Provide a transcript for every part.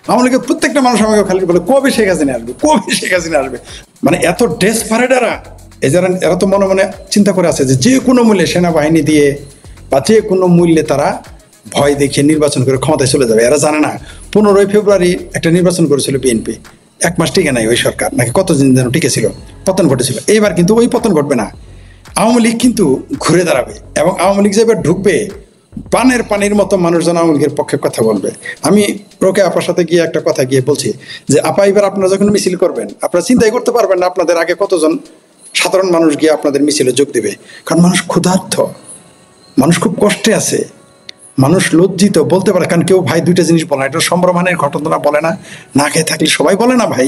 আওয়ামী লীগের প্রত্যেকটা মানুষ আমাকে খালি বলে কবে শেখ হাসিনা আসবে, কবে শেখ হাসিনা আসবে। মানে এত ডেসপারেট এরা তো মনে মনে চিন্তা করে আছে যে কোনো মূল্যে সেনাবাহিনী দিয়ে বা যে কোনো মূল্যে তারা ভয় দেখিয়ে নির্বাচন করে ক্ষমতায় চলে যাবে। এরা জানে না 15ই ফেব্রুয়ারি একটা নির্বাচন করেছিল বিএনপি, 1 মাস টিকে নাই ওই সরকার, নাকি কতদিন যেন টিকে ছিল, পতন ঘটেছিল। এইবার কিন্তু ওই পতন ঘটবে না, আওয়ামী লীগ কিন্তু ঘুরে দাঁড়াবে। এবং আওয়ামী লীগ যে এবার ঢুকবে, পানির মতো মানুষজন আওয়ামী লীগের পক্ষে কথা বলবে। আমি রোকে আপার সাথে গিয়ে একটা কথা গিয়ে বলছি যে আপা, এবার আপনারা যখন মিছিল করবেন আপনারা চিন্তাই করতে পারবেন না আপনাদের আগে কতজন সাধারণ মানুষ গিয়ে আপনাদের মিছিলে যোগ দেবে। কারণ মানুষ ক্ষুধার্ত, মানুষ খুব কষ্টে আছে, মানুষ লজ্জিত, বলতে পারে। কারণ কেউ ভাই দুইটা জিনিস বলে না, এটা সম্ভ্রমানের ঘটনা বলে না, না খেয়ে থাকলে সবাই বলে না ভাই,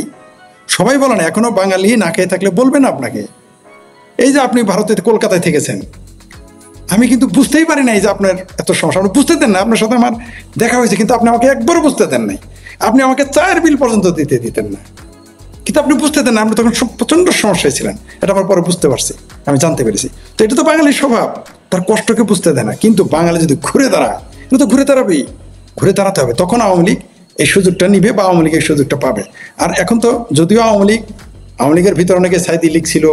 সবাই বলে না। এখনো বাঙালি না খেয়ে থাকলে বলবে না আপনাকে। এই যে আপনি ভারতে কলকাতায় থেকেছেন, আমি কিন্তু বুঝতেই পারি নাই যে আপনার এত সমস্যা, আপনি বুঝতে দেন না। আপনার সাথে আমার দেখা হয়েছে কিন্তু আপনি আমাকে একবারও বুঝতে দেন নাই। আপনি আমাকে চায়ের বিল পর্যন্ত দিতেন না, কিন্তু আপনি বুঝতে দেন না। আপনি তখন প্রচন্ড সমস্যায় ছিলেন, এটা আমার পরে বুঝতে পারছি, আমি জানতে পেরেছি। তো এটা তো বাঙালির স্বভাব, তার কষ্টকে বুঝতে দেয় না। কিন্তু বাঙালি যদি ঘুরে দাঁড়ায়, এটা তো ঘুরে দাঁড়াবেই, ঘুরে দাঁড়াতে হবে। তখন আওয়ামী লীগ এই সুযোগটা নিবে বা আওয়ামী লীগ এই সুযোগটা পাবে। আর এখন তো যদিও আওয়ামী লীগের ভিতরে অনেকে সাইদি লীগ ছিল,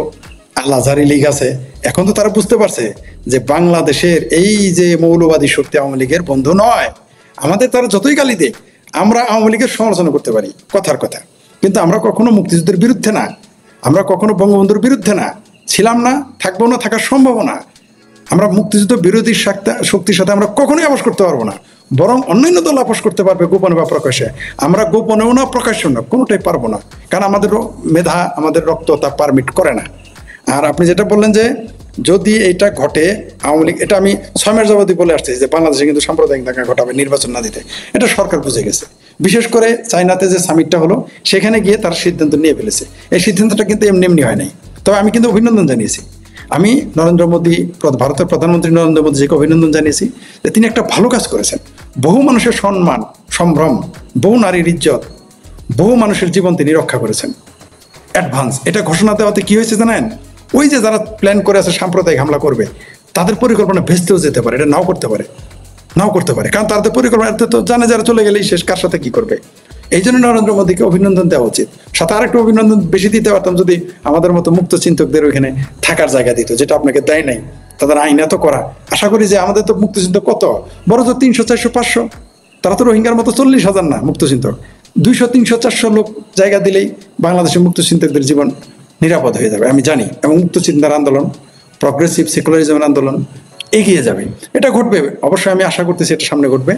আল-আজহারি লীগ আছে, এখন তো তারা বুঝতে পারছে যে বাংলাদেশের এই যে মৌলবাদী শক্তি আওয়ামী লীগের বন্ধু নয়। আমাদের তারা যতই গালি দেয়, আমরা আওয়ামী লীগের সমালোচনা করতে পারি কথার কথা, কিন্তু আমরা কখনো মুক্তিযুদ্ধের বিরুদ্ধে না, আমরা কখনো বঙ্গবন্ধুর বিরুদ্ধে না, ছিলাম না, থাকবো না, থাকার সম্ভাবনা। আমরা মুক্তিযুদ্ধ বিরোধী শক্তির সাথে আমরা কখনোই আপোষ করতে পারবো না, বরং অন্যান্য দল আপোষ করতে পারবে গোপনে বা প্রকাশ্যে। আমরা গোপনেও না, প্রকাশ্যেও না, কোনোটাই পারবো না, কারণ আমাদের মেধা, আমাদের রক্ত তা পারমিট করে না। আর আপনি যেটা বললেন যে যদি এটা ঘটে, আওয়ামী লীগ, এটা আমি 6 মাস যাবতই বলে আসছি যে বাংলাদেশে কিন্তু সাম্প্রদায়িক দাঙ্গা ঘটাবে নির্বাচন না দিতে। এটা সরকার বুঝে গেছে। বিশেষ করে চায়নাতে যে সামিটটা হলো, সেখানে গিয়ে তার সিদ্ধান্ত নিয়ে ফেলেছে। এই সিদ্ধান্তটা কিন্তু এমনি হয় নাই। তবে আমি কিন্তু অভিনন্দন জানিয়েছি। আমি ভারতের প্রধানমন্ত্রী নরেন্দ্র মোদীজিকে অভিনন্দন জানিয়েছি যে তিনি একটা ভালো কাজ করেছেন। বহু মানুষের সম্মান, সম্ভ্রম, বহু নারীর ইজ্জত, বহু মানুষের জীবন তিনি রক্ষা করেছেন। অ্যাডভান্স এটা ঘোষণা দেওয়াতে কি হয়েছে জানেন? ওই যে যারা প্ল্যান করে আছে সাম্প্রদায়িক হামলা করবে, তাদের পরিকল্পনা ভেস্তেও যেতে পারে, এটা নাও করতে পারে, কারণ তাদের পরিকল্পনা তো জানে যারা চলে গেলেই শেষ, কার সাথে কি করবে। এই জন্য নরেন্দ্র মোদীকে অভিনন্দন দেওয়া উচিত। সাথে আরেকটু অভিনন্দন বেশি দিতে পারতাম যদি আমাদের মতো মুক্ত চিন্তকদের ওইখানে থাকার জায়গা দিত, যেটা আপনাকে দেয় নাই। তাদের আইন এত করা, আশা করি যে আমাদের তো মুক্তচিন্তক কত বড়, তো 300, 400, 500, তারা তো রোহিঙ্গার মতো 40,000 না মুক্তচিন্তক। 200, 300, 400 লোক জায়গা দিলেই বাংলাদেশের মুক্তচিন্তকদের জীবন নিরাপদ হয়ে যাবে, আমি জানি। এবং মুক্তচিন্তার আন্দোলন, প্রগ্রেসিভ সেকুলারিজমের আন্দোলন এগিয়ে যাবে। এটা ঘটবে অবশ্যই, আমি আশা করতেছি এটা সামনে ঘটবে।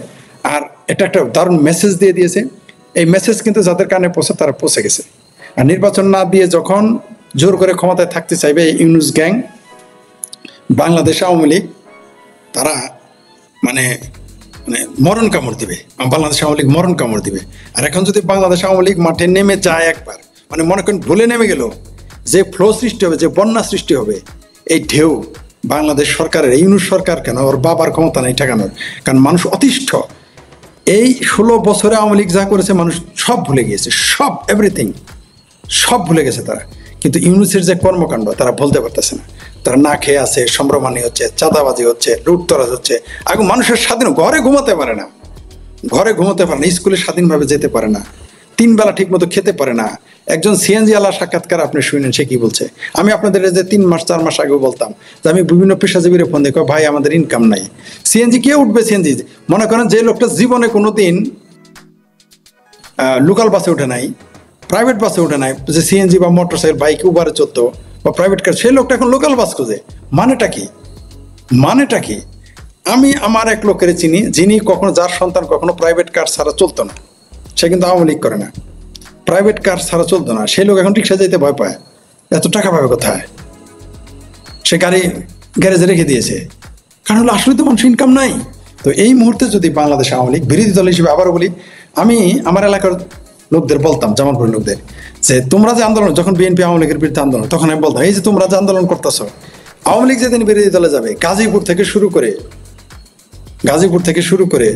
আর এটা একটা দারুণ মেসেজ দিয়ে দিয়েছে। এই মেসেজ কিন্তু যাদের কানে পৌঁছে তারা পৌঁছে গেছে। আর নির্বাচন না দিয়ে যখন জোর করে ক্ষমতায় থাকতে চাইবে এই ইউনুস গ্যাং, বাংলাদেশ আওয়ামী লীগ, তারা মানে মরণ কামড় দিবে, বাংলাদেশ আওয়ামী লীগ মরণ কামড় দিবে। আর এখন যদি বাংলাদেশ আওয়ামী লীগ মাঠে নেমে যায় একবার, মনে করেন ভুলে নেমে গেল, যে ফ্লো সৃষ্টি হবে, যে বন্যা সৃষ্টি হবে, এই ঢেউ বাংলাদেশ সরকারের, ইউনুস সরকার কেন, ওর বাবার ক্ষমতা নেই ঠেকানোর, কারণ মানুষ অতিষ্ঠ। এই 16 বছরে আওয়ামী লীগ যা করেছে মানুষ সব ভুলে গিয়েছে, সব এভরিথিং সব ভুলে গেছে তারা। কিন্তু ইউনুসের যে কর্মকাণ্ড তারা বলতে পারতেছে না। তারা না খেয়ে আছে, সম্ভ্রমানি হচ্ছে, চাঁদাবাজি হচ্ছে, লুটতরাজ হচ্ছে। আগে মানুষের স্বাধীন, ঘরে ঘুমাতে পারে না, স্কুলে স্বাধীনভাবে যেতে পারে না, 3 বেলা ঠিক মতো খেতে পারে না। একজন সিএনজি আলা সাক্ষাৎকার আপনি শুনেন, সে কি বলছে? আমি আপনাদের যে 3 মাস 4 মাস আগেও বলতাম যে আমি বিভিন্ন পেশাজীবীর ফোন দেখো, ভাই আমাদের ইনকাম নাই, সিএনজি কে উঠবে? সিএনজি মনে করেন যে লোকটা জীবনে কোনোদিন লোকাল বাসে উঠে নাই, প্রাইভেট বাসে উঠে নাই, যে সিএনজি বা মোটরসাইকেল, বাইক, উবারে চলতো বা প্রাইভেট কার, সেই লোকটা এখন লোকাল বাস খুঁজে। মানেটা কি? আমি আমার এক লোকের চিনি, যিনি যার সন্তান কখনো প্রাইভেট কার ছাড়া চলতো না। সে কিন্তু আওয়ামী লীগ করে না, প্রাইভেট কার ছাড়া চলতো না। সেই লোক এখন রিক্সা যেতে ভয় পায়, এত টাকা পাবে কোথায়? সে গাড়ি গ্যারেজে রেখে দিয়েছে, কারণ হলো আসলে তো মানুষ ইনকাম নাই। তো এই মুহূর্তে যদি বাংলাদেশ আওয়ামী লীগ বিরোধী দল হিসেবে, আবারও বলি, আমি আমার এলাকার লোকদের বলতাম, জামালপুরের লোকদের, যে তোমরা যে আন্দোলন, যখন বিএনপি আওয়ামী লীগের বিরুদ্ধে আন্দোলন, তখন আমি বলতাম এই যে তোমরা যে আন্দোলন করতেছো, আওয়ামী লীগ যেদিন বিরোধী দলে যাবে, গাজীপুর থেকে শুরু করে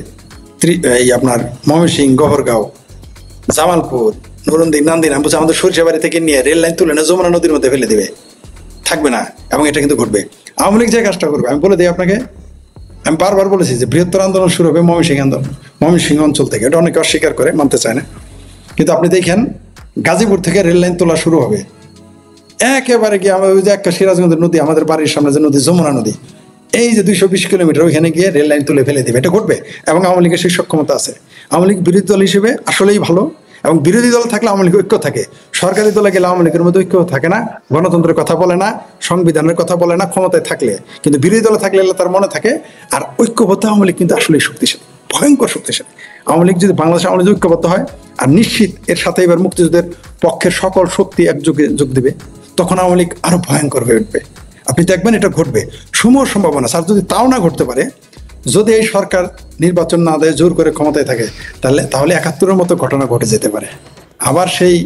এই আপনার ময়মনসিংহ, গফরগাঁও, জামালপুর, নুরন্দি, নান্দিনা, আমাদের সরিষাবাড়ি থেকে নিয়ে রেল লাইন তুলে যমুনা নদীর মধ্যে ফেলে দিবে, থাকবে না। এবং এটা কিন্তু ঘটবে। আওয়ামী লীগ যে কাজটা করবে, আমি বলে দিই আপনাকে, আমি বারবার বলেছি যে বৃহত্তর আন্দোলন শুরু হবে ময়মনসিংহ অঞ্চল থেকে। এটা অনেকে অস্বীকার করে, মানতে চায় না। কিন্তু আপনি দেখেন গাজীপুর থেকে রেল লাইন তোলা শুরু হবে, একেবারে গিয়ে আমাদের ওই যে একটা সিরাজগঞ্জের নদী, আমাদের বাড়ির সামনে যে নদী, যমুনা নদী, এই যে 220 কিলোমিটার, ওইখানে গিয়ে রেল লাইন তুলে ফেলে দেবে। এটা ঘটবে এবং আওয়ামী লীগের সেই সক্ষমতা আছে। আওয়ামী লীগ বিরোধী দল হিসেবে আসলেই ভালো, এবং বিরোধী দল থাকলে আওয়ামী লীগ ঐক্য থাকে। সরকারি দলে গেলে আওয়ামী লীগের মধ্যে ঐক্য থাকে না, গণতন্ত্রের কথা বলে না, সংবিধানের কথা বলে না ক্ষমতায় থাকলে। কিন্তু বিরোধী দলে থাকলে তার মনে থাকে। আর ঐক্যবদ্ধ আওয়ামী লীগ কিন্তু আসলেই শক্তিশালী, ভয়ঙ্কর শক্তিশালী। আওয়ামী লীগ যদি বাংলাদেশ আওয়ামী লীগ ঐক্যবদ্ধ হয়, আর নিশ্চিত এর সাথে এবার মুক্তিযুদ্ধের পক্ষের সকল শক্তি একযোগে যোগ দেবে, তখন আওয়ামী লীগ আরো ভয়ঙ্কর হয়ে উঠবে। আপনি দেখবেন এটা ঘটবে, সমূহ সম্ভাবনা। আর যদি তাও না ঘটতে পারে, যদি এই সরকার নির্বাচন না দেয়, জোর করে ক্ষমতায় থাকে, তাহলে 71-এর মতো ঘটনা ঘটে যেতে পারে। আবার সেই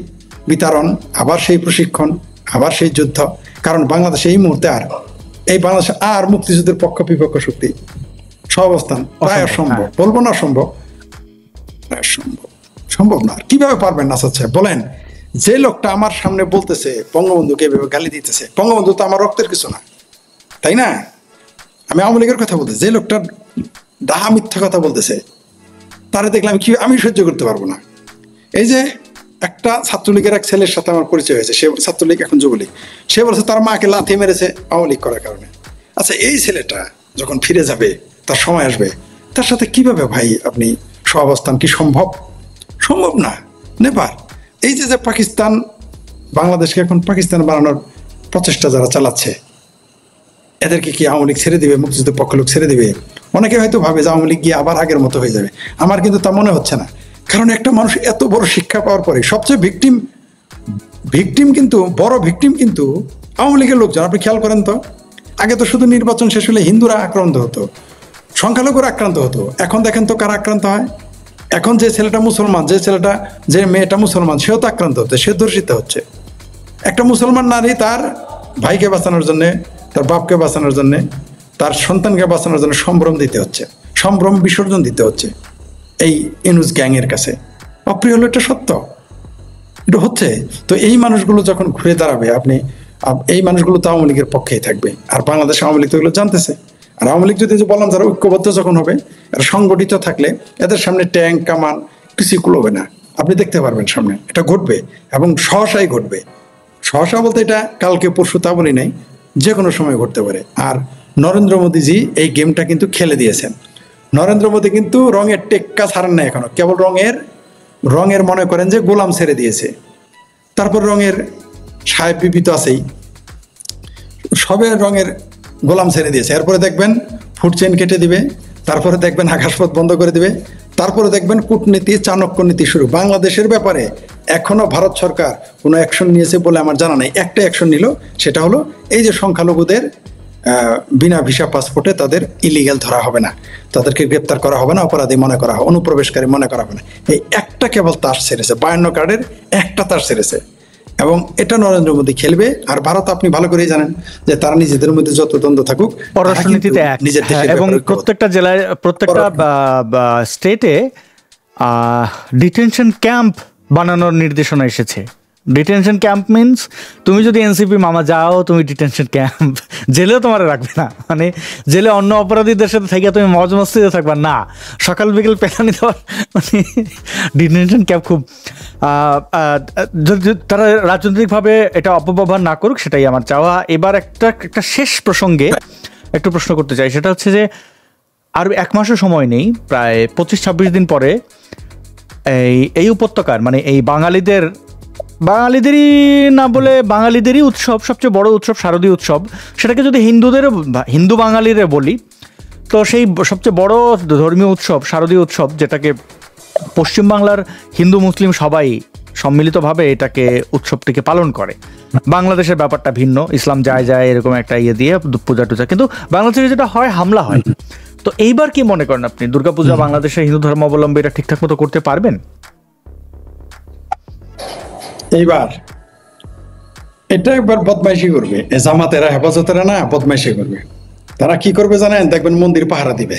বিতরণ, আবার সেই প্রশিক্ষণ, আবার সেই যুদ্ধ। কারণ বাংলাদেশে এই মুহূর্তে এই বাংলাদেশে আর মুক্তিযুদ্ধের পক্ষ বিপক্ষ শক্তি সহাবস্থান প্রায় অসম্ভব, বলবো না সম্ভব, সম্ভব না। কিভাবে পারবেন নাসাদ সাহেব বলেন? যে লোকটা আমার সামনে বলতেছে বঙ্গবন্ধুকে এভাবে গালি দিতেছে, বঙ্গবন্ধু তো আমার রক্তের কিছু না, তাই না? আমি আওয়ামী লীগের কথা বলতে, যে লোকটা ডাহা মিথ্যা কথা বলতেছে, তারা দেখলাম কি আমি সহ্য করতে পারবো না। এই যে একটা ছাত্রলীগের এক ছেলের সাথে আমার পরিচয় হয়েছে, সে ছাত্রলীগ এখন যুবলীগ, সে বলছে তার মাকে লাথি মেরেছে আওয়ামী লীগ করার কারণে। আচ্ছা, এই ছেলেটা যখন ফিরে যাবে, তার সময় আসবে, তার সাথে কিভাবে ভাই আপনি সহাবস্থান? কি সম্ভব? সম্ভব না, নেবার। এই যে পাকিস্তান বাংলাদেশকে এখন পাকিস্তান বানানোর প্রচেষ্টা যারা চালাচ্ছে, এদেরকে কি আওয়ামী লীগ ছেড়ে দিবে? মুক্তিযুদ্ধের পক্ষ লোক ছেড়ে দিবে? অনেকে হয়তো ভাবে যে আওয়ামী লীগ গিয়ে আবার আগের মতো হয়ে যাবে। আমার কিন্তু তা মনে হচ্ছে না। কারণ একটা মানুষ এত বড় শিক্ষা পাওয়ার পরে সবচেয়ে ভিকটিম কিন্তু বড় ভিকটিম কিন্তু আওয়ামী লীগের লোকজন। আপনি খেয়াল করেন তো, আগে তো শুধু নির্বাচন শেষ হলে হিন্দুরা আক্রান্ত হতো, সংখ্যালঘুরা আক্রান্ত হতো। এখন দেখেন তো কারা আক্রান্ত হয়। এখন যে ছেলেটা মুসলমান, যে মেয়েটা মুসলমান, সেও তো আক্রান্ত হচ্ছে, সে ধর্ষিত হচ্ছে। একটা মুসলমান নারী তার ভাইকে বাঁচানোর জন্য, তার বাপকে বাঁচানোর জন্য, তার সন্তানকে বাঁচানোর জন্য সম্ভ্রম দিতে হচ্ছে, সম্ভ্রম বিসর্জন দিতে হচ্ছে এই ইনুস গ্যাংয়ের কাছে। অপ্রিয় হলো, এটা সত্য, এটা হচ্ছে। তো এই মানুষগুলো যখন ঘুরে দাঁড়াবে, এই মানুষগুলো তো আওয়ামী লীগের পক্ষেই থাকবে। আর বাংলাদেশ আওয়ামী লীগ তো এগুলো জানতেছে। আর আওয়ামী লীগ যদি বললাম যারা ঐক্যবদ্ধ যখন হবে, আর সংগঠিত থাকলে, এদের সামনে ট্যাঙ্ক কামান কিছু কুলোবে না। আপনি দেখতে পারবেন সামনে এটা ঘটবে, এবং সহসাই ঘটবে। সহসা বলতে এটা কালকে পরশু তা বলি নাই, যে কোনো সময় ঘটতে পারে। আর নরেন্দ্র মোদীজি এই গেমটা কিন্তু খেলে দিয়েছেন। নরেন্দ্র মোদী কিন্তু রঙের টেক্কা ছাড়েন না এখনো, কেবল রঙের মনে করেন যে গোলাম ছেড়ে দিয়েছে। তারপর রঙের সাহেব বিবি তো আছেই, সবে রঙের গোলাম ছেড়ে দিয়েছে। এরপরে দেখবেন ফুড চেইন কেটে দিবে, তারপরে দেখবেন আকাশপথ বন্ধ করে দিবে, তারপরে দেখবেন কূটনীতি, চাণক্য নীতি শুরু। বাংলাদেশের ব্যাপারে এখনো ভারত সরকার কোনো অ্যাকশন নিয়েছে বলে আমার জানা নাই। একটা অ্যাকশন নিল, সেটা হলো এই যে সংখ্যালঘুদের বিনা ভিসা পাসপোর্টে তাদের ইলিগাল ধরা হবে না, তাদেরকে গ্রেপ্তার করা হবে না, অপরাধী মনে করা হবে, অনুপ্রবেশকারী মনে করা হবে না। এই একটা কেবল তার ছেড়েছে, 52 কার্ডের একটা তার ছেড়েছে, এবং এটা নরেন্দ্র মোদী খেলবে। আর ভারত আপনি ভালো করেই জানেন যে তারা নিজেদের মধ্যে যত দ্বন্দ্ব থাকুক, পররাষ্ট্রনীতিতে নিজের দেশের এবং প্রত্যেকটা জেলায়, প্রত্যেকটা স্টেটে ডিটেনশন ক্যাম্প বানানোর নির্দেশনা এসেছে। ডিটেনশন ক্যাম্প মিনস তুমি যদি এনসিপি মামা যাও, তুমি ডিটেনশন ক্যাম্প, জেলেও তোমার রাখবে না। মানে জেলে অন্য অপরাধীদের সাথে থেকে তুমি মজ মস্তিতে থাকবা না, সকাল বিকেল পেছানি দেওয়ার, মানে ডিটেনশন ক্যাম্প খুব তারা রাজনৈতিকভাবে এটা অপব্যবহার না করুক, সেটাই আমার চাওয়া। এবার একটা শেষ প্রসঙ্গে একটু প্রশ্ন করতে চাই, সেটা হচ্ছে যে আর 1 মাসও সময় নেই, প্রায় 25-26 দিন পরে এই উপত্যকার, মানে এই বাঙালিদেরই না বলে বাঙালিদেরই উৎসব, সবচেয়ে বড় উৎসব শারদীয় উৎসব, সেটাকে যদি হিন্দু বাঙালিরে বলি, তো সেই সবচেয়ে বড় ধর্মীয় উৎসব শারদীয় উৎসব, যেটাকে পশ্চিমবাংলার হিন্দু মুসলিম সবাই সম্মিলিতভাবে এটাকে উৎসবটিকে পালন করে। বাংলাদেশের ব্যাপারটা ভিন্ন, ইসলাম যায় এরকম একটা দিয়ে পূজা টুজা, কিন্তু বাংলাদেশে যেটা হয় হামলা হয়। তো এইবার কি মনে করেন আপনি, দুর্গাপূজা বাংলাদেশের হিন্দু ধর্মাবলম্বীরা ঠিকঠাক মতো করতে পারবেন? এইবার এটা একবার বদমাইশি করবে, জামাতেরা হেফাজতেরা না, বদমাইশি করবে। তারা কি করবে জানেন? দেখবেন মন্দির পাহারা দিবে।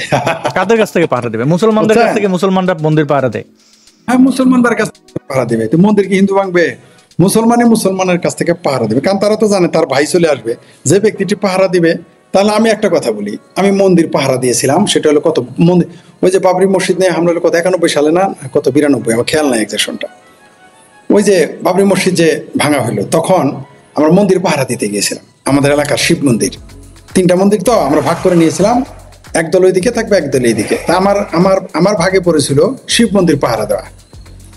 কাদের কাছ থেকে পাহারা দিবে? মুসলমানদের কাছ থেকে। মুসলমানরা মন্দির পাহারা দেয়। হ্যাঁ, মুসলমানদের কাছ থেকে পাহারা দিবে। তো মন্দির কি হিন্দু ভাঙবে? মুসলমানের কাছ থেকে পাহারা দিবে, কারণ তারা তো জানে তার ভাই চলে আসবে, যে ব্যক্তিটি পাহারা দিবে। তাহলে আমি একটা কথা বলি, আমি মন্দির পাহারা দিয়েছিলাম, সেটা হলো কত মন্দির, ওই যে বাবরি মসজিদ নিয়ে হামলা হলো কত 91 সালে না কত 92, আমার খেয়াল নাই এক্সাকশনটা। ওই যে বাবরি মসজিদ যে ভাঙা হলো, তখন আমরা মন্দির পাহারা দিতে গিয়েছিলাম, আমাদের এলাকার শিব মন্দির, 3টা মন্দির তো আমরা ভাগ করে নিয়েছিলাম, একদল ওই দিকে থাকবে, একদল এই দিকে। তা আমার আমার আমার ভাগে পড়েছিল শিব মন্দির পাহারা দেওয়া,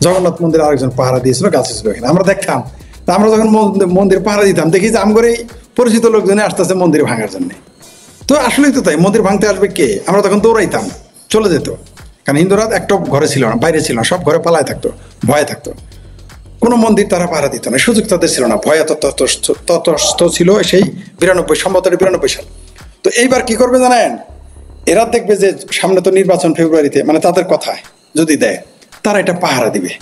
জগন্নাথ মন্দির আরেকজন পাহারা দিয়েছিল, গাছ ছিল এখানে, আমরা দেখতাম। তা আমরা যখন মন্দির পাহারা দিতাম, দেখি যে আমগরেই পরিচিত লোকজনে আসতেছে মন্দির ভাঙার জন্য। তো আসলেই তো তাই, মন্দির ভাঙতে আসবে কে, আমরা তখন দৌড়াইতাম, চলে যেত। কারণ হিন্দুরা একটা ঘরে ছিল না, বাইরে ছিল না, সব ঘরে পালায় থাকতো, ভয়ে থাকতো, কোনো মন্দির তারা পাহারা দিত না, সুযোগ তাদের ছিল না, ভয়ে ততস্থ ছিল সেই 92 সাল। তো এইবার কি করবে জানেন, এরা দেখবে যে সামনে তো নির্বাচন ফেব্রুয়ারিতে, মানে তাদের কথায় যদি দেয়, তারা এটা পাহারা দিবে,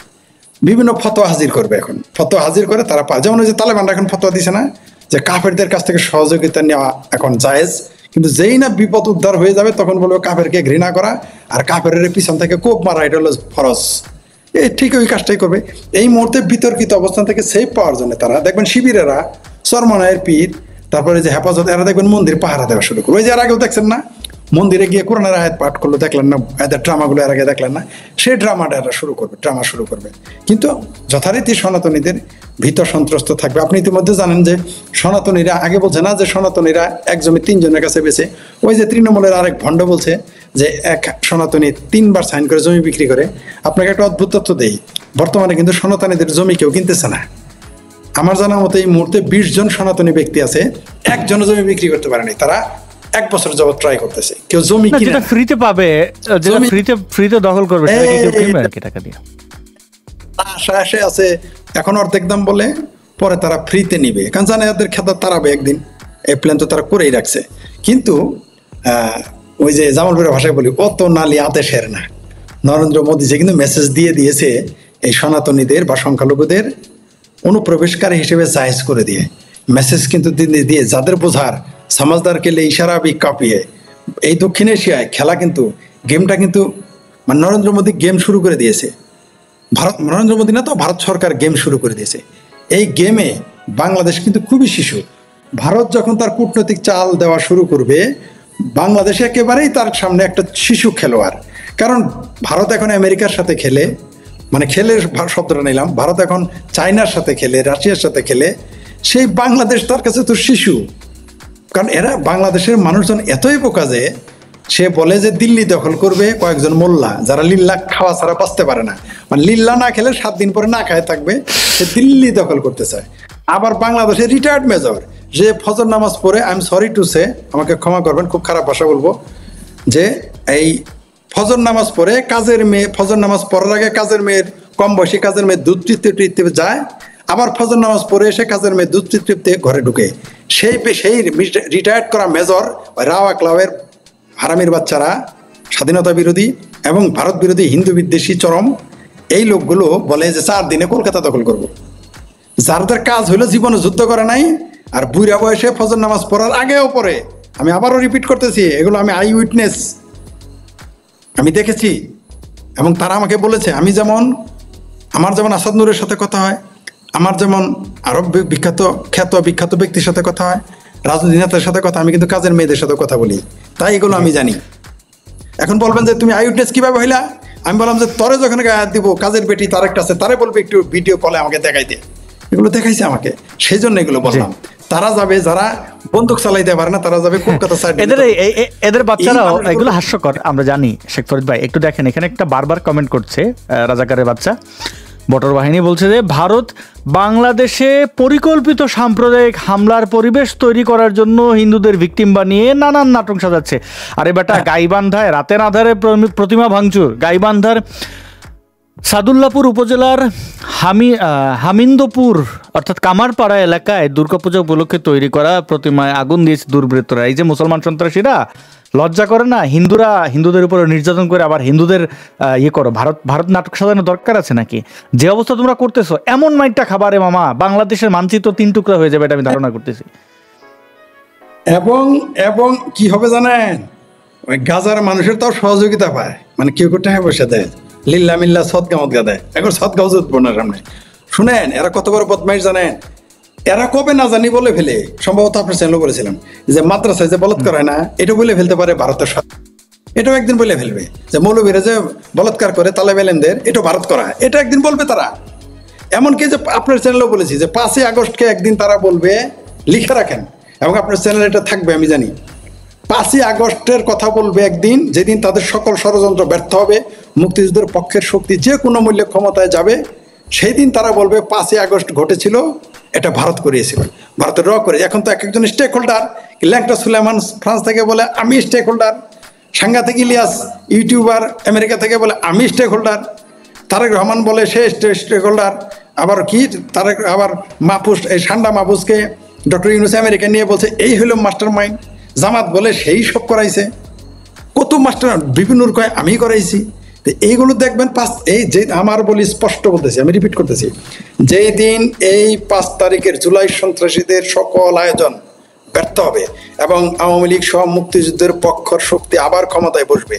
বিভিন্ন ফতোয়া হাজির করবে। এখন ফতোয়া হাজির করে তারা যেমন ওই যে তালেবানরা এখন ফতোয়া দিছে না যে কাফেরদের কাছ থেকে সহযোগিতা নেওয়া এখন জায়েজ, কিন্তু যেই না বিপদ উদ্ধার হয়ে যাবে তখন বলবো কাফেরকে ঘৃণা করা আর কাফেরের পিছন থেকে কোপ মারা, এটা হলো ফরজ। এই ঠিক ওই কাজটাই করবে। এই মুহূর্তে বিতর্কিত অবস্থান থেকে সেভ পাওয়ার জন্য তারা দেখবেন শিবিরেরা, চরমনায়ের পীর, তারপরে যে হেফাজত, এরা দেখবেন মন্দির পাহারা দেওয়া শুরু করবে। ওই যে আর আগেও দেখছেন না, মন্দিরে গিয়ে কোরআনের আয়াত পাঠ করলো, দেখলেন না এদের ড্রামাগুলো এর আগে দেখলেন না, সেই ড্রামা শুরু করবে। কিন্তু যথারীতি সনাতনীদের ভীত সন্ত্রস্ত থাকবে। আপনি ইতিমধ্যে জানেন যে সনাতনীরা আগে বলছে না যে সনাতনীরা এক জমি 3 জনের কাছে বেছে, ওই যে তৃণমূলের আরেক ভণ্ড বলছে যে এক সনাতনী 3বার সাইন করে জমি বিক্রি করে। আপনাকে একটা অদ্ভুত তথ্য দেই, বর্তমানে কিন্তু সনাতনীদের জমি কেউ কিনতেছে না। আমার জানা মতো এই মুহূর্তে 20 জন সনাতনী ব্যক্তি আছে, একজনও জমি বিক্রি করতে পারেনি। তারা 1 বছর যাবত ট্রাই করতেছে, কেউ জমি কিনে ফ্রিতে পাবে, যেটা ফ্রিতে দখল করবে সেটাকে কেউ কিনবে আর কি টাকা দিয়ে। আশা আছে, এখন অর্ধেক দাম বলে, পরে তারা ফ্রিতে নিবে, কারণ জানে এদের খেতা তারাবে একদিন, এই প্ল্যান তো তারা করেই রাখছে। কিন্তু ওই যে জামালপুরের ভাষায় বলি, অত নালি আদেশের না। নরেন্দ্র মোদী যে কিন্তু মেসেজ দিয়ে দিয়েছে এই সনাতনীদের বা সংখ্যালঘুদের অনুপ্রবেশকারী হিসেবে জায়েজ করে দিয়ে, মেসেজ কিন্তু দিয়ে যাদের বোঝার সমাজদার কেলে ইশারা বি কাঁপিয়ে, এই দক্ষিণ এশিয়ায় খেলা কিন্তু গেমটা কিন্তু মানে নরেন্দ্র মোদী গেম শুরু করে দিয়েছে। নরেন্দ্র মোদী না তো, ভারত সরকার গেম শুরু করে দিয়েছে। এই গেমে বাংলাদেশ কিন্তু খুবই শিশু। ভারত যখন তার কূটনৈতিক চাল দেওয়া শুরু করবে, বাংলাদেশ একেবারেই তার সামনে একটা শিশু খেলোয়াড়। কারণ ভারত এখন আমেরিকার সাথে খেলে, মানে খেলে শব্দটা নিলাম, ভারত এখন চায়নার সাথে খেলে, রাশিয়ার সাথে খেলে, সেই বাংলাদেশ তার কাছে তো শিশু। কারণ এরা বাংলাদেশের মানুষজন এতই বোকা যে সে বলে যে দিল্লি দখল করবে কয়েকজন মোল্লা, যারা লিল্লা খাওয়া ছাড়া বাঁচতে পারে না, মানে লিল্লা না খেলে 7 দিন পরে না খায় থাকবে, সে দিল্লি দখল করতে চায়। আবার বাংলাদেশের রিটায়ার্ড মেজর যে ফজর নামাজ পড়ে, I am sorry to say, আমাকে ক্ষমা করবেন, খুব খারাপ ভাষা বলবো, যে এই ফজর নামাজ পড়ে কাজের মেয়ে, ফজর নামাজ পড়ার আগে কাজের মেয়ের, কম বয়সী কাজের মেয়ে দুধ টিপতে যায়, আবার ফজর নামাজ পড়ে এসে কাজের মেয়ে দুধ টিপতে ঘরে ঢুকে। সেই রিটায়ার্ড করা মেজর, রাওয়া ক্লাবের হারামির বাচ্চারা, স্বাধীনতা বিরোধী এবং ভারত বিরোধী, হিন্দু বিদ্বেষী চরম এই লোকগুলো বলে যে 4 দিনে কলকাতা দখল করব। যাদের কাজ হলো জীবনে যুদ্ধ করে নাই, আর বুড়া বয়সে ফজর নামাজ পড়ার আগেও পড়ে। আমি আবারও রিপিট করতেছি, এগুলো আমি আই উইটনেস, আমি দেখেছি এবং তারা আমাকে বলেছে। আমার যেমন আসাদ নূরের সাথে কথা হয়, আমার যেমন আরো বিখ্যাত ব্যক্তির সাথে কথা হয়, রাজনীতি নেতার সাথে কথা, আমি কিন্তু কাজের মেয়েদের সাথে কথা বলি, তাই এগুলো আমি জানি। এখন বলবেন যে তুমি আই উইটনেস কিভাবে হইলা? আমি বললাম যে তরে যখন গায়ে দিব, কাজের বেটি তার একটা আছে, তারে বলবে একটু ভিডিও কলে আমাকে দেখাইতে, এগুলো দেখাইছে আমাকে, সেই জন্য এগুলো বললাম। তারা যাবে, যারা বন্দুক চালাইতে পারে না, তারা যাবে কলকাতা সাইড। এদের বাচ্চারাও এগুলো হাস্যকর, আমরা জানি। শেখ ফরিদ ভাই একটু দেখেন, এখানে একটা বারবার কমেন্ট করছে রাজাকারের বাচ্চা বটর বাহিনী, বলছে যে ভারত বাংলাদেশে পরিকল্পিত সাম্প্রদায়িক হামলার পরিবেশ তৈরি করার জন্য হিন্দুদের ভিকটিম বানিয়ে নানান নাটক সাজাচ্ছে। আরে বেটা, গাইবান্ধায় রাতের আধারে প্রতিমা ভাঙচুর, গাইবান্ধার সাদুল্লাপুর উপজেলার হামিন্দপুর অর্থাৎ কামারপাড়া এলাকায় দুর্গাপূজা উপলক্ষে তৈরি করা প্রতিমায় আগুন দিয়েছে দুর্বৃত্তরা। এই যে মুসলমান সন্ত্রাসীরা, লজ্জা করে না? হিন্দুদের উপরে নির্যাতন করে আবার হিন্দুদের করো। ভারত নাটক সাজানোর দরকার আছে নাকি? যে অবস্থা তোমরা করতেছো, এমন মাইটটা খাবারে মামা, বাংলাদেশের মানচিত্র 3 টুকরা হয়ে যাবে, এটা আমি ধারণা করতেছি। এবং কি হবে জানেন, ওই গাজার মানুষের তাও সহযোগিতা পায়, মানে কেউ কেউ টাকা পয়সা দেয়, লিল্লা মিল্লা সদগা মদগা দেয়। এখন সদগাও জুতবো না সামনে। শুনেন এরা কত বড় বদমাইশ জানেন? এরা কবে না জানি বলে ফেলে, সম্ভবত আপনার চ্যানেলও বলেছিলাম যে মাদ্রাসায় যে বলৎকার হয় না, এটা বলে ফেলতে পারে ভারতের সাথে, এটাও একদিন বলে ফেলবে যে মৌলবীরা যে বলৎকার করে তালেব এলেমদের, এটা ভারত করা, এটা একদিন বলবে তারা। এমনকি যে আপনার চ্যানেলেও বলেছি যে 5ই আগস্টকে একদিন তারা বলবে, লিখে রাখেন এবং আপনার চ্যানেলে এটা থাকবে আমি জানি, 5ই আগস্টের কথা বলবে একদিন, যেদিন তাদের সকল ষড়যন্ত্র ব্যর্থ হবে, মুক্তিযুদ্ধের পক্ষের শক্তি যে কোনো মূল্যে ক্ষমতায় যাবে, সেই দিন তারা বলবে 5ই আগস্ট ঘটেছিল, এটা ভারত করিয়েছিল, ভারতের করে। এখন তো এক একজন স্টেক হোল্ডার, ল্যাংটা সুলেমান ফ্রান্স থেকে বলে আমি স্টেক হোল্ডার, সাংঘাতিক ইলিয়াস ইউটিউবার আমেরিকা থেকে বলে আমি স্টেক হোল্ডার, তারেক রহমান বলে সে স্টেক হোল্ডার, আবার কি তারেক, আবার মাহফুজ, এই ঠান্ডা মাহফুজকে ডক্টর ইউনূস আমেরিকা নিয়ে বলছে এই হলো মাস্টার মাইন্ড, জামাত বলে সেই সব করাইছে, কত মাস্টার, বিপিনুর কয় আমি করাইছি। তো এইগুলো দেখবেন এই যে আমার বলি স্পষ্ট বলতেছি, আমি রিপিট করতেছি, যেই দিন এই 5 তারিখের জুলাই সন্ত্রাসীদের সকল আয়োজন ব্যর্থ হবে এবং আওয়ামী লীগ সহ মুক্তিযুদ্ধের পক্ষর শক্তি আবার ক্ষমতায় বসবে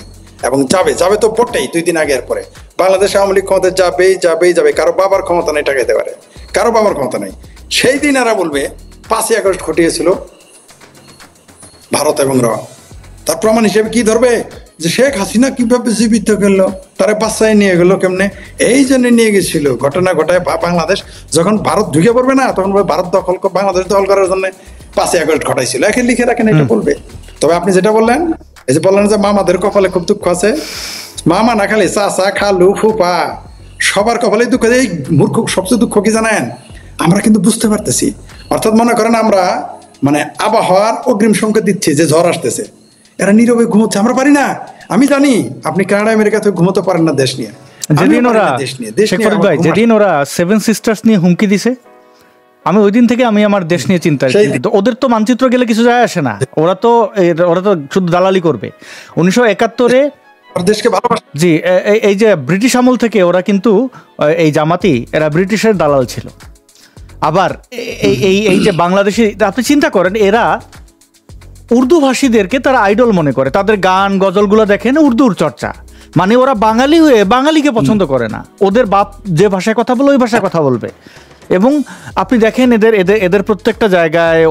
এবং যাবে তো বটেই, 2 দিন আগের পরে বাংলাদেশ আওয়ামী লীগ ক্ষমতায় যাবে, কারো বাবার ক্ষমতা নেই টাকাইতে পারে, কারো বাবার ক্ষমতা নেই, সেই দিন এরা বলবে 5ই আগস্ট ঘটিয়েছিল ভারত এবং তার প্রমাণ হিসেবে কি ধরবে, যে শেখ হাসিনা কিভাবে জীবিত করলো, তারা বাচ্চায় নিয়ে গেলো কেমনে, এই জন্য নিয়ে গেছিল, ঘটনা ঘটায় বাংলাদেশ যখন ভারত ঢুকে পড়বে না, তখন ভারত বাংলাদেশ দখল করার জন্য 5ই আগস্ট ঘটাইছিল, একে লিখে রাখেন, এটা বলবে। তবে আপনি যেটা বললেন, এই যে বললেন যে মামাদের কপালে খুব দুঃখ আছে, মামা না খালি চাচা, খালু, ফুপা, সবার কপালে দুঃখ। এই মূর্খ সবচেয়ে দুঃখ কি জানেন, আমরা কিন্তু বুঝতে পারতেছি, অর্থাৎ মনে করেন আমরা মানে আবহাওয়ার অগ্রিম সংকেত দিচ্ছি যে ঝড় আসতেছে, এরা নীরবে ঘুমোচ্ছে, আমরা পারি না। আমি জানি আপনি কানাডা আমেরিকাতে ঘুমোতে পারেন না দেশ নিয়ে, যেদিন ওরা 7 সিস্টার্স নিয়ে হুমকি দিছে, আমি ওই দিন থেকে আমি আমার দেশ নিয়ে চিন্তা, ওদের তো মানচিত্র গেলে কিছু যায় আসে না, ওরা তো শুধু দালালি করবে। 1971-এ দেশকে ভালোবাসে, জি, এই যে ব্রিটিশ আমল থেকে ওরা কিন্তু এই জামাতি, এরা ব্রিটিশের দালাল ছিল। আবার এই যে বাংলাদেশি, আপনি চিন্তা করেন, এরা উর্দু ভাষীদেরকে তারা আইডল মনে করে, তাদের গান গজলগুলো দেখেন উর্দুর চর্চা, মানে ওরা বাঙালি হয়ে বাঙালিকে পছন্দ করে না, ওদের বাপ যে ভাষায় কথা বলে ওই ভাষায় কথা বলবে। এবং আপনি দেখেন এদের প্রত্যেকটা জায়গায়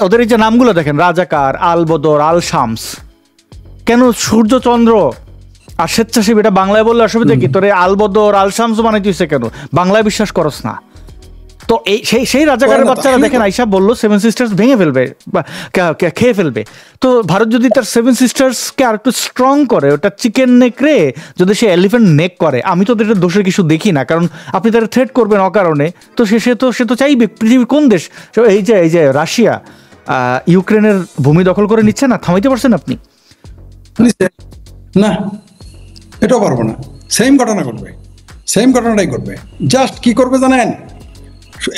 ওদের এই যে নামগুলো দেখেন, রাজাকার, আল বদর, আল শামস, কেন সূর্য চন্দ্র আর স্বেচ্ছাসেবী, এটা বাংলায় বললে অসুবিধা কি, তোর আল বদর আল শামস বানাইতেছে কেন, বাংলায় বিশ্বাস করস না। তো এই সেই রাজাকারের বাচ্চারা দেখেন আইসা বললো 7 সিস্টার্স ভেঙে ফেলবে, খেয়ে ফেলবে। তো ভারত যদি তার 7 সিস্টার্সকে আর একটু স্ট্রং করে, ওটা চিকেন নেক রে যদি সে এলিফেন্ট নেক করে, আমি তো এটা দোষের কিছু দেখি না, কারণ আপনি তারা থ্রেট করবেন অকারণে, তো সে তো চাইবে। পৃথিবীর কোন দেশ, এই যে রাশিয়া ইউক্রেনের ভূমি দখল করে নিচ্ছে না, থামাইতে পারছেন আপনি? না, এটাও পারবো না, সেম ঘটনাটাই করবে। জাস্ট কি করবে জানেন,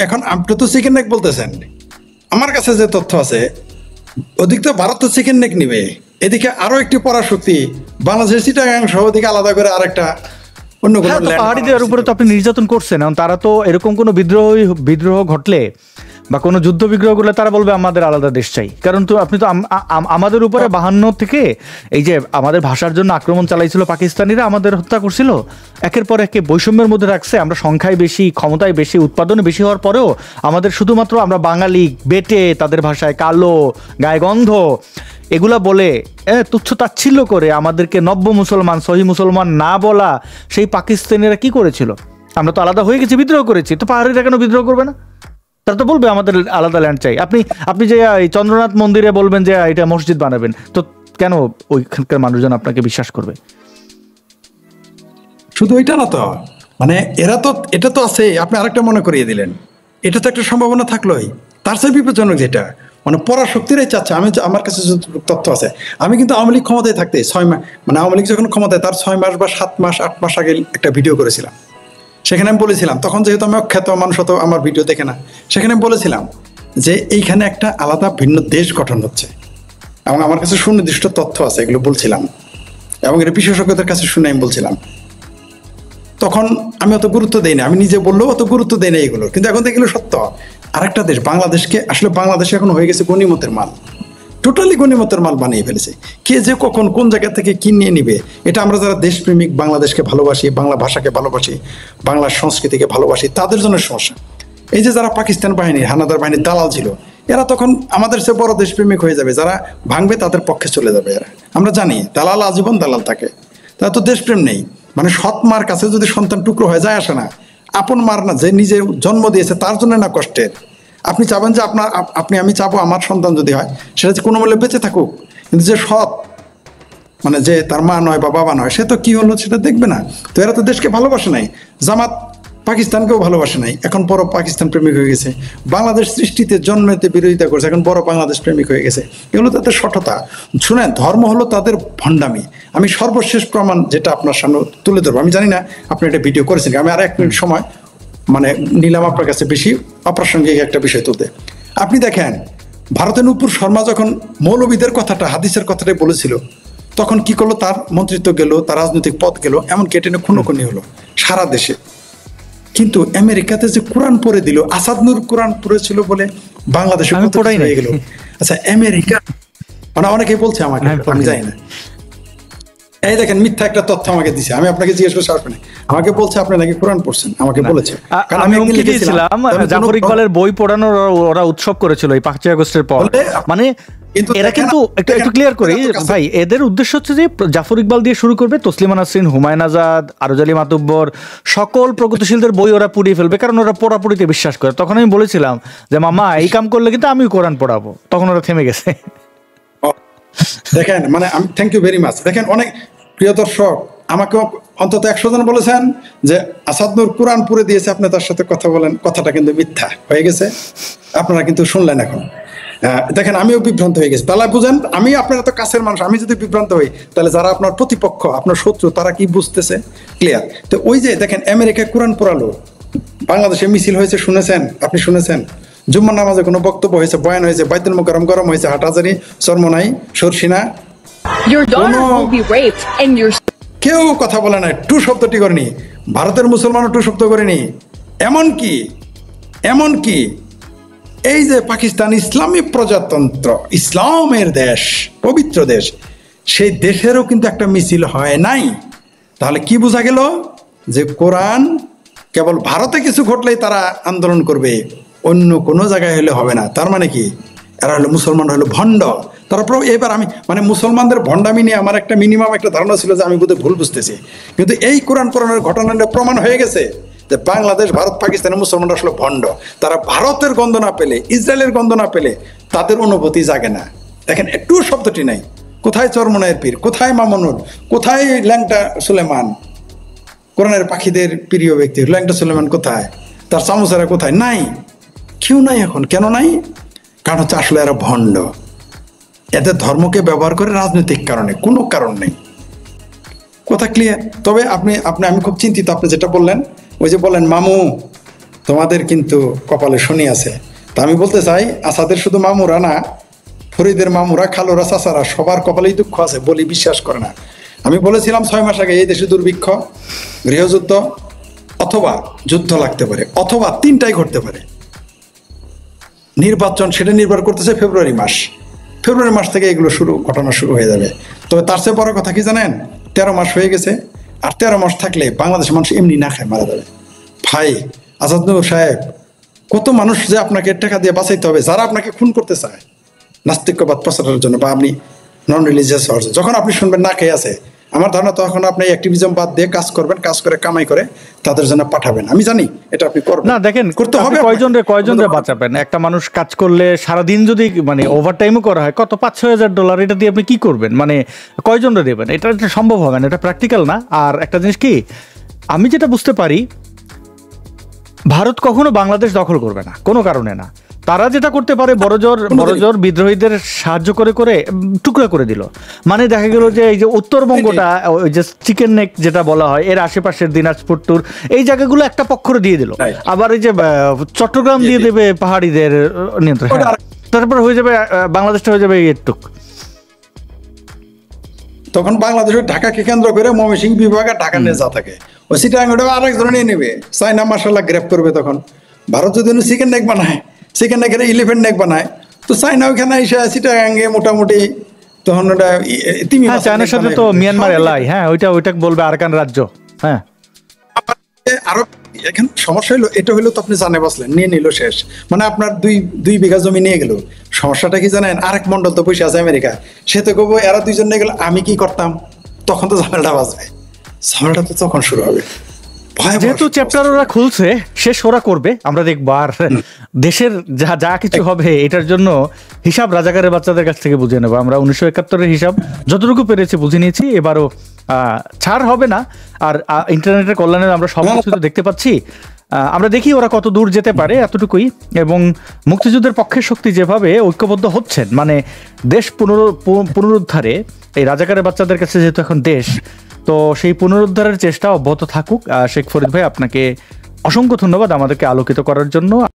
এখন আপনি তো চিকেন নেক বলতেছেন, আমার কাছে যে তথ্য আছে ওদিক তো ভারত তো চিকেন নেক নিবে, এদিকে আরো একটি পরাশক্তি বাংলাদেশের চিটাগাং সহ ওদিকে আলাদা করে আরেকটা অন্য কোনো পাহাড়িদের উপরে তো আপনি নির্যাতন করছেন, তারা তো এরকম কোনো বিদ্রোহ ঘটলে বা কোনো যুদ্ধ বিগ্রহ করলে তারা বলবে আমাদের আলাদা দেশ চাই। কারণ তো আপনি তো আমাদের উপরে 52 থেকে এই যে আমাদের ভাষার জন্য আক্রমণ চালাইছিল পাকিস্তানিরা, আমাদের হত্যা করছিল, একের পর একে বৈষম্যের মধ্যে রাখছে। আমরা সংখ্যায় বেশি, ক্ষমতায় বেশি, উৎপাদনে বেশি হওয়ার পরেও আমাদের শুধুমাত্র আমরা বাঙালি, বেটে, তাদের ভাষায় কালো, গায়ে গন্ধ, এগুলা বলে তুচ্ছ তাচ্ছিল্য করে আমাদেরকে নব্য মুসলমান, সহি মুসলমান না বলা সেই পাকিস্তানিরা কি করেছিল? আমরা তো আলাদা হয়ে গেছি, বিদ্রোহ করেছি, তো পাহাড়িরা কেন বিদ্রোহ করবে না? তারা তো বলবে আমাদের আলাদা ল্যান্ড চাই। আপনি যে চন্দ্রনাথ মন্দিরে বলবেন যে এটা মসজিদ বানাবেন, তো কেন ওইখানকার মানুষজন আপনাকে বিশ্বাস করবে? শুধু ওইটা না তো, মানে এটা তো আছে। আপনি আরেকটা মনে করিয়ে দিলেন, এটা তো একটা সম্ভাবনা থাকলোই, তার চেয়ে বিপজ্জনক যেটা, মানে পরাশক্তিরাই চাচ্ছে। আমার কাছে তথ্য আছে, আমি কিন্তু আওয়ামী লীগ ক্ষমতায় থাকতে 6 মাস, মানে আওয়ামী লীগ যখন ক্ষমতায় তার 6 মাস বা 7 মাস 8 মাস আগে একটা ভিডিও করেছিলাম। সেখানে আমি বলেছিলাম, তখন যেহেতু আমি অখ্যাত মানুষ, হতো আমার ভিডিও দেখে না, সেখানে আমি বলেছিলাম যে এইখানে একটা আলাদা ভিন্ন দেশ গঠন হচ্ছে, এবং আমার কাছে সুনির্দিষ্ট তথ্য আছে, এগুলো বলছিলাম, এবং এটা বিশেষজ্ঞদের কাছে শুনে আমি বলছিলাম। তখন আমি অত গুরুত্ব দিই না, আমি নিজে বললেও অত গুরুত্ব দিই না এগুলো, কিন্তু এখন তো এগুলো সত্য। আরেকটা দেশ বাংলাদেশকে, আসলে বাংলাদেশ এখন হয়ে গেছে গণিমতের মাল, টোটালি গণিমতের মাল বানিয়ে ফেলেছে। কে যে কখন কোন জায়গা থেকে কি নিয়ে নিবে, এটা আমরা যারা দেশপ্রেমিক, বাংলাদেশকে ভালোবাসি, বাংলা ভাষাকে ভালোবাসি, বাংলা সংস্কৃতিকে ভালোবাসি, তাদের জন্য সমস্যা। এই যে যারা পাকিস্তান বাহিনীর, হানাদার বাহিনীর দালাল ছিল, এরা তখন আমাদের চেয়ে বড় দেশপ্রেমিক হয়ে যাবে, যারা ভাঙবে তাদের পক্ষে চলে যাবে এরা। আমরা জানি দালাল আজীবন দালাল থাকে, তারা তো দেশপ্রেম নেই। মানে সৎ মার কাছে যদি সন্তান টুকরো হয়ে যায় আসে না, আপন মার না, যে নিজে জন্ম দিয়েছে তার জন্য না কষ্টের। আপনি চাবেন যে আমি চাবো আমার সন্তান যদি হয় সেটা যে কোনো মূল্যে বেঁচে থাকুক, কিন্তু যে সৎ, মানে যে তার মা নয় বা বাবা নয়, সে তো কি হলো সেটা দেখবে না। তো এরা তো দেশকে ভালোবাসে নাই, জামাত পাকিস্তানকেও ভালোবাসে নাই, এখন বড় পাকিস্তান প্রেমিক হয়ে গেছে। বাংলাদেশ সৃষ্টিতে জন্মেতে বিরোধিতা করছে, এখন বড় বাংলাদেশ প্রেমিক হয়ে গেছে। এগুলো তাদের সঠতা। শুনেন, ধর্ম হলো তাদের ভণ্ডামি। আমি সর্বশেষ প্রমাণ যেটা আপনার সামনে তুলে ধরবো, আমি জানি না আপনি এটা ভিডিও করেছেন, আমি আর 1 মিনিট সময় মানে নিলাম আপনার কাছে বেশি অপ্রাসঙ্গিক একটা বিষয় তুলতে। আপনি দেখেন, ভারতের নূপুর শর্মা যখন মৌলবীদের কথাটা, হাদিসের কথাটাই বলেছিল, তখন কি করলো, তার মন্ত্রিত্ব গেল, তার রাজনৈতিক পদ গেল, এমন কেটে খুনোখুনি হলো সারা দেশে। কিন্তু আমেরিকাতে যে কোরআন পড়ে দিল, আসাদ নূর কোরআন পড়েছিল বলে বাংলাদেশে হয়ে গেল। আচ্ছা, আমেরিকা মানে অনেকেই বলছে আমাকে, আমি জানি না, এই দেখেন মিথ্যা একটা তথ্য আমাকে দিছে, আমি আপনাকে জিজ্ঞেস করছি আসবে না, আমাকে বলছে আপনি নাকি কোরআন পড়ছেন, আমাকে বলেছে। কারণ আমি হুমকি দিয়েছিলাম, জাফর ইকবালের বই পড়ানোর ওরা উৎসব করেছিল এই 5ই আগস্টের পর। মানে এরা কিন্তু একটু ক্লিয়ার করি ভাই, এদের উদ্দেশ্য হচ্ছে যে জাফর ইকবাল দিয়ে শুরু করবে, তসলিমা নাসরিন, হুমায়ুন আজাদ, আরজ আলী মাতুব্বর, সকল প্রগতিশীলদের বই ওরা পুড়িয়ে ফেলবে, কারণ ওরা পোড়াপুড়িতে বিশ্বাস করে। তখন আমি বলেছিলাম যে মামা এই কাম করলে কিন্তু আমিও কোরআন পড়াবো, তখন ওরা থেমে গেছে। দেখেন, মানে আমি থ্যাংক ইউ ভেরি মাচ। দেখেন, অনেক প্রিয় দর্শক আমাকে অন্তত 100 জন বলেছেন যে আসাদ নূর কোরআন পড়ে দিয়েছে, আপনি তার সাথে কথা বলেন, কথাটা কিন্তু মিথ্যা হয়ে গেছে, আপনারা কিন্তু শুনলেন এখন। দেখেন, আমিও বিভ্রান্ত হয়ে গেছি। তাহলে বুঝেন, আমি আপনার এত কাছের মানুষ, আমি যদি বিভ্রান্ত হই, তাহলে যারা আপনার প্রতিপক্ষ, আপনার শত্রু, তারা কি বুঝতেছে? ক্লিয়ার। তো ওই যে দেখেন, আমেরিকায় কোরআন পড়ালো, বাংলাদেশে মিছিল হয়েছে, শুনেছেন? আপনি শুনেছেন? জুম্মার নামাজে কোনো বক্তব্য হয়েছে, বয়ান হয়েছে, বাইতুল মুকাররম গরম হয়েছে, হাটহাজারী, চরমোনাই, সরসিনা, কেউ কথা বলে না, টু শব্দটি করেনি। ভারতের মুসলমানও টু শব্দ করেনি। এমনকি এই যে পাকিস্তান ইসলামী প্রজাতন্ত্র, ইসলামের দেশ, পবিত্র দেশ, সেই দেশেরও কিন্তু একটা মিছিল হয় নাই। তাহলে কি বোঝা গেল? যে কোরআন কেবল ভারতে কিছু ঘটলেই তারা আন্দোলন করবে, অন্য কোনো জায়গায় হলে হবে না। তার মানে কি? এরা হলো মুসলমান, হলো ভণ্ড। তারপর এবার আমি মানে মুসলমানদের ভণ্ডামি নিয়ে আমার একটা মিনিমাম একটা ধারণা ছিল যে আমি বোধহয় ভুল বুঝতেছি, কিন্তু এই কোরআন পড়ানোর ঘটনাটা প্রমাণ হয়ে গেছে যে বাংলাদেশ, ভারত, পাকিস্তানের মুসলমানরা আসলে ভণ্ড। তারা ভারতের গন্ধ না পেলে, ইসরায়েলের গন্ধ না পেলে তাদের অনুভূতি জাগে না। দেখেন, একটু শব্দটি নাই। কোথায় চরমোনাইয়ের পীর, কোথায় মামুনুল, কোথায় ল্যাংটা সুলেমান, কোরআনের পাখিদের প্রিয় ব্যক্তি ল্যাংটা সুলেমান কোথায়, তার চামচেরা কোথায়? নাই, কেউ নাই এখন। কেন নাই? কারণ হচ্ছে আসলে এরা ভণ্ড। এদের ধর্মকে ব্যবহার করে রাজনৈতিক কারণে, কোনো কারণ নেই। কথা ক্লিয়ার? তবে আমি খুব চিন্তিত, আপনি যেটা বললেন, ওই যে বলেন মামু তোমাদের কিন্তু কপালে শনি আছে। তা আমি বলতে চাই, আসাদের শুধু মামুরা না, ফরিদের মামুরা, খালুরা, চাচারা, সবার কপালেই দুঃখ আছে, বলি বিশ্বাস করে না। আমি বলেছিলাম 6 মাস আগে, এই দেশে দুর্ভিক্ষ, গৃহযুদ্ধ অথবা যুদ্ধ লাগতে পারে, অথবা 3টাই ঘটতে পারে। নির্বাচন সেটা নির্ভর করতেছে ফেব্রুয়ারি মাস থেকে এগুলো ঘটনা শুরু হয়ে যাবে। তবে তার চেয়ে বড় কথা কি জানেন? 13 মাস হয়ে গেছে, আর 13 মাস থাকলে বাংলাদেশের মানুষ এমনি না খায় মারা যাবে। ভাই আজাদ নূর সাহেব, কত মানুষ যে আপনাকে টাকা দিয়ে বাঁচাইতে হবে, যারা আপনাকে খুন করতে চায় নাস্তিক্যবাদ প্রচারের জন্য, বা আপনি নন রিলিজিয়াস হওয়ার জন্য। যখন আপনি শুনবেন না খেয়ে আছে, আমার ধারণা তখন আপনি অ্যাক্টিভিজম বাদ দিয়ে কাজ করবেন, কাজ করে কামাই করে তাদের জন্য পাঠাবেন। আমি জানি এটা আপনি করবেন না। দেখেন, করতে হবে, কয়জন রে বাঁচাবেন? একটা মানুষ কাজ করলে সারাদিন যদি মানে ওভারটাইমও করা হয়, কত $5,000, এটা দিয়ে আপনি কি করবেন? মানে কয়জন রে দেবেন? এটা সম্ভব হবে না, এটা প্র্যাকটিক্যাল না। আর একটা জিনিস কি, আমি যেটা বুঝতে পারি, ভারত কখনো বাংলাদেশ দখল করবে না, কোনো কারণে না। তারা যেটা করতে পারে, বড়জোর বিদ্রোহীদের সাহায্য করে টুকরা করে দিল। মানে দেখা গেল যে এই যে উত্তরবঙ্গটা, ওই যে চিকেন নেক যেটা বলা হয়, এর আশেপাশের দিনাজপুর টুর এই জায়গাগুলো একটা পক্ষরে দিয়ে দিল। আবার এই যে চট্টগ্রাম দিয়ে দেবে পাহাড়িদের নিয়ন্ত্রণ, তারপর হয়ে যাবে বাংলাদেশটা হয়ে যাবে এটুক। তখন বাংলাদেশের ঢাকাকে কেন্দ্র করে ময়মনসিংহ বিভাগ আর ঢাকা নিয়ে যা থাকে, ওই চিটাগাং আরেকজন নিয়ে নেবে, চাইনা মার্শাল্লাহ গ্রেপ করবে। তখন ভারত যদি চিকেন নেক বানায়, চিকেন নেকের এলিফেন্ট নেক বানায়, তো চাইনা ওইখানে এসে চিটাগাঙ্গে মোটামুটি তখন ওটা তিমি চায়নার সাথে তো মিয়ানমার এলাই, হ্যাঁ ওইটা বলবে আরাকান রাজ্য। হ্যাঁ, আরো এখন সমস্যা হলো, এটা হইলো তো আপনি জানে বসলেন, নিয়ে নিল শেষ। মানে আপনার 2 বিঘা জমি নিয়ে গেল। সমস্যাটা কি জানেন? আরেক মন্ডল তো বসে আছে আমেরিকা, সে তো কব এরা 2জন নিয়ে গেল, আমি কি করতাম? তখন তো ঝামেলাটা বাজবে, ঝামেলাটা তো তখন শুরু হবে। ভয়াবহ যেহেতু চ্যাপ্টার ওরা খুলছে, শেষ ওরা করবে, আমরা দেখবো। আর দেশের যা যা কিছু হবে এটার জন্য হিসাব রাজাকারের বাচ্চাদের কাছ থেকে বুঝে নেবো আমরা। 1971-এর হিসাব যতটুকু পেরেছি বুঝে নিয়েছি, এবারও ছাড় হবে না। আর ইন্টারনেটের কল্যাণে আমরা সব কিছু তো দেখতে পাচ্ছি। আমরা দেখি ওরা কত দূর যেতে পারে, এতটুকুই। এবং মুক্তিযুদ্ধের পক্ষের শক্তি যেভাবে ঐক্যবদ্ধ হচ্ছেন, মানে দেশ পুনরুদ্ধারে এই রাজাকারের বাচ্চাদের কাছে যেহেতু এখন দেশ, তো সেই পুনরুদ্ধারের চেষ্টা অব্যাহত থাকুক। শেখ ফরিদ ভাই, আপনাকে অসংখ্য ধন্যবাদ আমাদেরকে আলোকিত করার জন্য।